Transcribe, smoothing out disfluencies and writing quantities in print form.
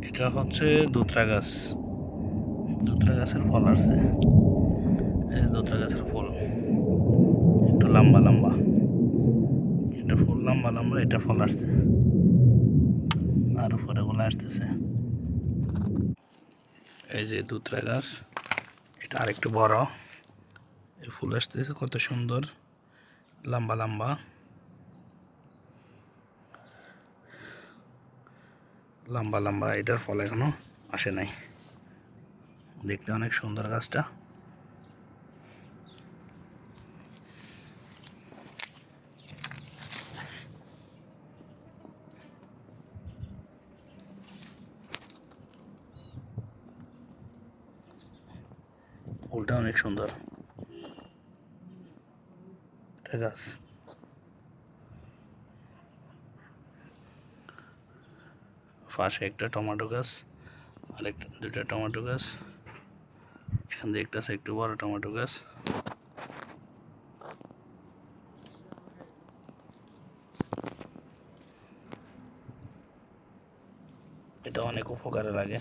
এটা হচ্ছে দুধরা গাছ। দুধরা গাছের ফল আসছে। এই যে দুধরা গাছের ফুল একটু লম্বা লম্বা, এটা ফুল লম্বা লম্বা, এটা ফল আসছে আর উপরে গুলো আসতেছে। এই যে দুধরা গাছ, এটা আরেকটু বড়, এই ফুল আসতেছে কত সুন্দর লম্বা লম্বা লম্বা লম্বা। এটার ফল এখনো আসে নাই। দেখতে অনেক সুন্দর গাছটা। ফুলটা অনেক সুন্দর, এটা গাছ। পাশে একটা টমেটো গাছ, আর একটা দুটা টমেটো গাছ, এখান দিয়ে একটা আছে একটু বড় টমেটো গাছ। এটা অনেক উপকারে লাগে।